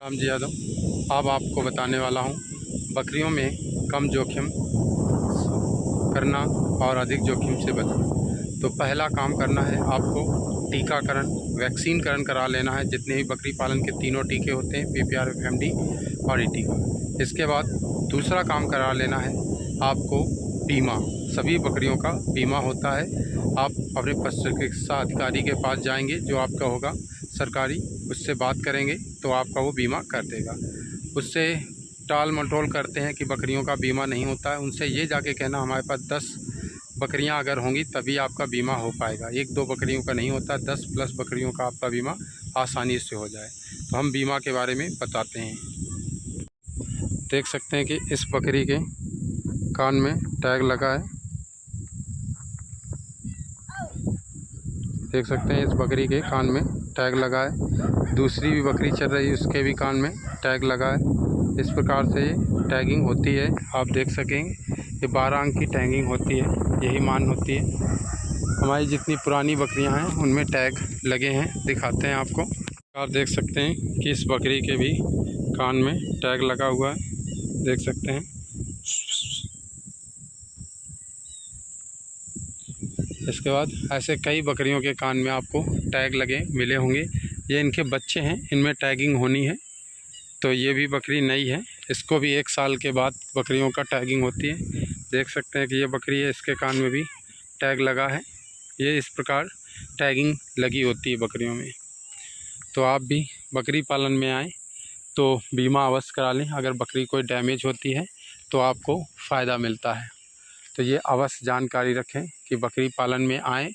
राम जी यादव। अब आपको बताने वाला हूँ बकरियों में कम जोखिम करना और अधिक जोखिम से बचना। तो पहला काम करना है आपको टीकाकरण वैक्सीनकरण करा लेना है। जितने भी बकरी पालन के तीनों टीके होते हैं, PPR, FMD और ET का। इसके बाद दूसरा काम करा लेना है आपको बीमा। सभी बकरियों का बीमा होता है। आप अपने पशु चिकित्सा अधिकारी के पास जाएंगे, जो आपका होगा सरकारी, उससे बात करेंगे तो आपका वो बीमा कर देगा। उससे टाल मटोल करते हैं कि बकरियों का बीमा नहीं होता है, उनसे ये जाके कहना हमारे पास 10 बकरियां अगर होंगी तभी आपका बीमा हो पाएगा। 1-2 बकरियों का नहीं होता, 10+ बकरियों का आपका बीमा आसानी से हो जाए। तो हम बीमा के बारे में बताते हैं। देख सकते हैं कि इस बकरी के कान में टैग लगा है। देख सकते हैं इस बकरी के कान में टैग लगा है। दूसरी भी बकरी चल रही है, उसके भी कान में टैग लगा है। इस प्रकार से ये टैगिंग होती है। आप देख सकेंगे ये 12 अंक की टैगिंग होती है, यही मान होती है। हमारी जितनी पुरानी बकरियां हैं उनमें टैग लगे हैं, दिखाते हैं आपको। आप देख सकते हैं कि इस बकरी के भी कान में टैग लगा हुआ है, देख सकते हैं। इसके बाद ऐसे कई बकरियों के कान में आपको टैग लगे मिले होंगे। ये इनके बच्चे हैं, इनमें टैगिंग होनी है। तो ये भी बकरी नई है, इसको भी 1 साल के बाद बकरियों का टैगिंग होती है। देख सकते हैं कि ये बकरी है, इसके कान में भी टैग लगा है। ये इस प्रकार टैगिंग लगी होती है बकरियों में। तो आप भी बकरी पालन में आएँ तो बीमा अवश्य करा लें। अगर बकरी कोई डैमेज होती है तो आपको फ़ायदा मिलता है। तो ये अवश्य जानकारी रखें कि बकरी पालन में आएँ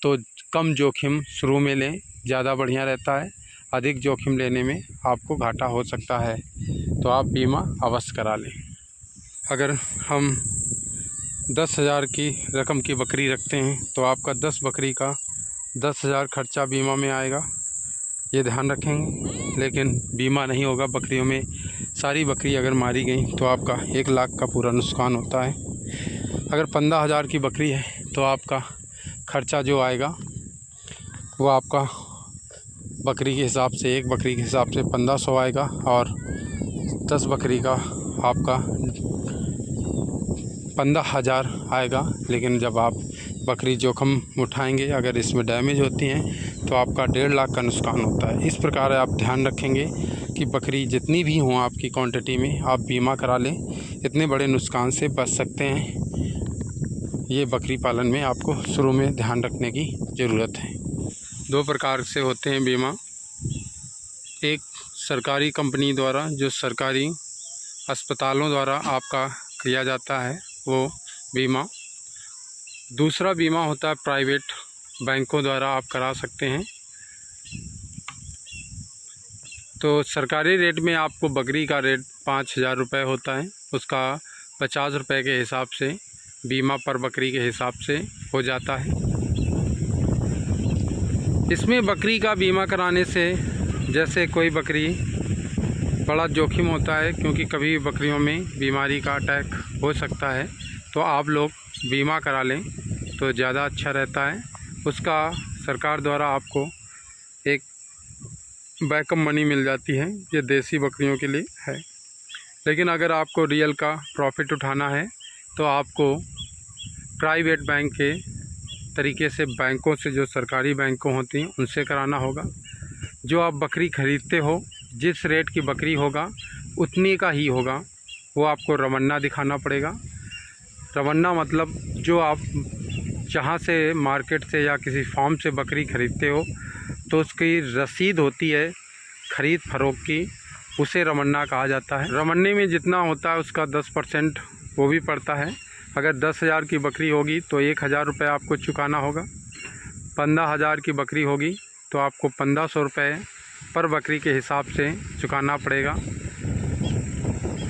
तो कम जोखिम शुरू में लें, ज़्यादा बढ़िया रहता है। अधिक जोखिम लेने में आपको घाटा हो सकता है, तो आप बीमा अवश्य करा लें। अगर हम 10,000 की रकम की बकरी रखते हैं तो आपका 10 बकरी का 10,000 खर्चा बीमा में आएगा, ये ध्यान रखेंगे। लेकिन बीमा नहीं होगा बकरियों में। सारी बकरी अगर मारी गई तो आपका 1 लाख का पूरा नुकसान होता है। अगर 15,000 की बकरी है तो आपका खर्चा जो आएगा वो आपका बकरी के हिसाब से, एक बकरी के हिसाब से 1500 आएगा, और 10 बकरी का आपका 15,000 आएगा। लेकिन जब आप बकरी जोखिम उठाएंगे, अगर इसमें डैमेज होती हैं तो आपका 1.5 लाख का नुकसान होता है। इस प्रकार आप ध्यान रखेंगे कि बकरी जितनी भी हों आपकी क्वांटिटी में, आप बीमा करा लें, इतने बड़े नुकसान से बच सकते हैं। ये बकरी पालन में आपको शुरू में ध्यान रखने की ज़रूरत है। 2 प्रकार से होते हैं बीमा। एक सरकारी कंपनी द्वारा, जो सरकारी अस्पतालों द्वारा आपका किया जाता है वो बीमा। दूसरा बीमा होता है प्राइवेट बैंकों द्वारा आप करा सकते हैं। तो सरकारी रेट में आपको बकरी का रेट 5,000 रुपये होता है, उसका 50 रुपये के हिसाब से बीमा पर बकरी के हिसाब से हो जाता है। इसमें बकरी का बीमा कराने से जैसे कोई बकरी बड़ा जोखिम होता है, क्योंकि कभी बकरियों में बीमारी का अटैक हो सकता है, तो आप लोग बीमा करा लें तो ज़्यादा अच्छा रहता है। उसका सरकार द्वारा आपको एक बैकअप मनी मिल जाती है, ये देसी बकरियों के लिए है। लेकिन अगर आपको रियल का प्रॉफिट उठाना है तो आपको प्राइवेट बैंक के तरीके से, बैंकों से, जो सरकारी बैंकों होती हैं उनसे कराना होगा। जो आप बकरी ख़रीदते हो, जिस रेट की बकरी होगा उतनी का ही होगा, वो आपको रवन्ना दिखाना पड़ेगा। रवन्ना मतलब जो आप जहाँ से मार्केट से या किसी फार्म से बकरी ख़रीदते हो तो उसकी रसीद होती है ख़रीद फरोख्त की, उसे रवन्ना कहा जाता है। रवन्ने में जितना होता है उसका 10% वो भी पड़ता है। अगर 10,000 की बकरी होगी तो 1,000 रुपये आपको चुकाना होगा। 15,000 की बकरी होगी तो आपको 1,500 रुपये पर बकरी के हिसाब से चुकाना पड़ेगा।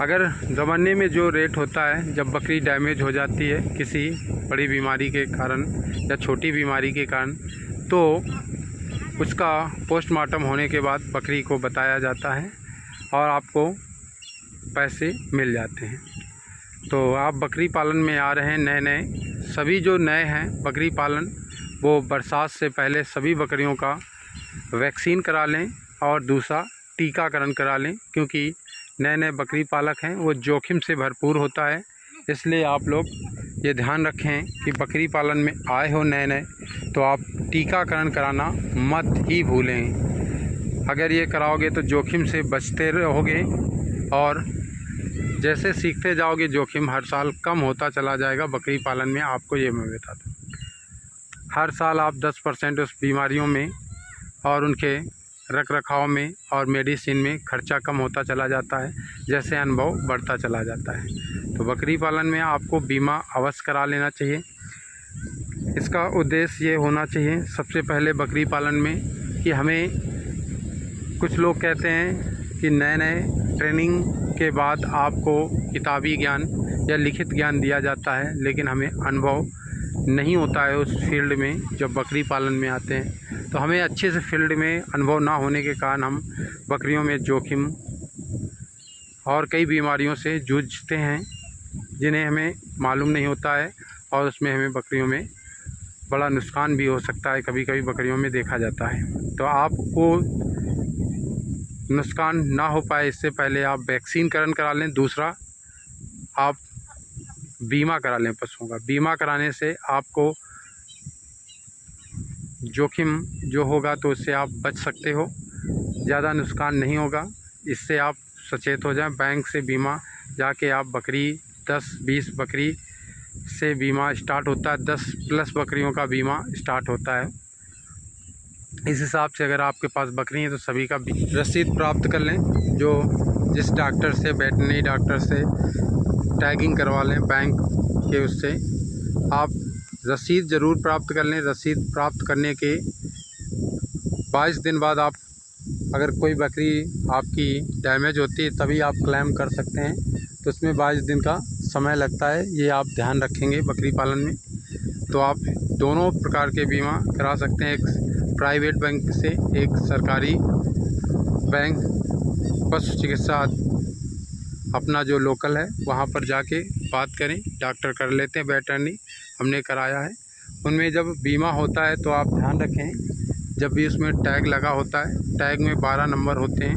अगर रवन्ने में जो रेट होता है, जब बकरी डैमेज हो जाती है किसी बड़ी बीमारी के कारण या छोटी बीमारी के कारण, तो उसका पोस्टमार्टम होने के बाद बकरी को बताया जाता है और आपको पैसे मिल जाते हैं। तो आप बकरी पालन में आ रहे हैं नए, सभी जो नए हैं बकरी पालन, वो बरसात से पहले सभी बकरियों का वैक्सीन करा लें। और दूसरा, टीकाकरण करा लें, क्योंकि नए नए बकरी पालक हैं वो जोखिम से भरपूर होता है। इसलिए आप लोग ये ध्यान रखें कि बकरी पालन में आए हो नए नए तो आप टीकाकरण कराना मत ही भूलें। अगर ये कराओगे तो जोखिम से बचते रहोगे और जैसे सीखते जाओगे जोखिम हर साल कम होता चला जाएगा बकरी पालन में। आपको ये मैं बताता हूँ, हर साल आप 10% उस बीमारियों में और उनके रख रखाव में और मेडिसिन में खर्चा कम होता चला जाता है, जैसे अनुभव बढ़ता चला जाता है। तो बकरी पालन में आपको बीमा अवश्य करा लेना चाहिए। इसका उद्देश्य ये होना चाहिए सबसे पहले बकरी पालन में कि हमें, कुछ लोग कहते हैं कि नए नए ट्रेनिंग के बाद आपको किताबी ज्ञान या लिखित ज्ञान दिया जाता है, लेकिन हमें अनुभव नहीं होता है उस फील्ड में। जब बकरी पालन में आते हैं तो हमें अच्छे से फील्ड में अनुभव ना होने के कारण हम बकरियों में जोखिम और कई बीमारियों से जूझते हैं जिन्हें हमें मालूम नहीं होता है, और उसमें हमें बकरियों में बड़ा नुकसान भी हो सकता है, कभी कभी बकरियों में देखा जाता है। तो आपको नुकसान ना हो पाए इससे पहले आप वैक्सीनकरण करा लें। दूसरा, आप बीमा करा लें पशुओं का। बीमा कराने से आपको जोखिम जो होगा तो उससे आप बच सकते हो, ज़्यादा नुकसान नहीं होगा। इससे आप सचेत हो जाएं। बैंक से बीमा जाके आप बकरी 10-20 बकरी से बीमा स्टार्ट होता है, 10+ बकरियों का बीमा स्टार्ट होता है। इस हिसाब से अगर आपके पास बकरी है तो सभी का रसीद प्राप्त कर लें, जो जिस डॉक्टर से, वेटरनरी डॉक्टर से टैगिंग करवा लें बैंक के, उससे आप रसीद ज़रूर प्राप्त कर लें। रसीद प्राप्त करने के 22 दिन बाद आप, अगर कोई बकरी आपकी डैमेज होती है तभी आप क्लेम कर सकते हैं, तो उसमें 22 दिन का समय लगता है। ये आप ध्यान रखेंगे बकरी पालन में। तो आप दोनों प्रकार के बीमा करा सकते हैं, एक प्राइवेट बैंक से, एक सरकारी बैंक। पशु चिकित्सा अपना जो लोकल है वहाँ पर जाके बात करें, डॉक्टर कर लेते हैं, वेटरनरी हमने कराया है। उनमें जब बीमा होता है तो आप ध्यान रखें, जब भी उसमें टैग लगा होता है, टैग में 12 नंबर होते हैं,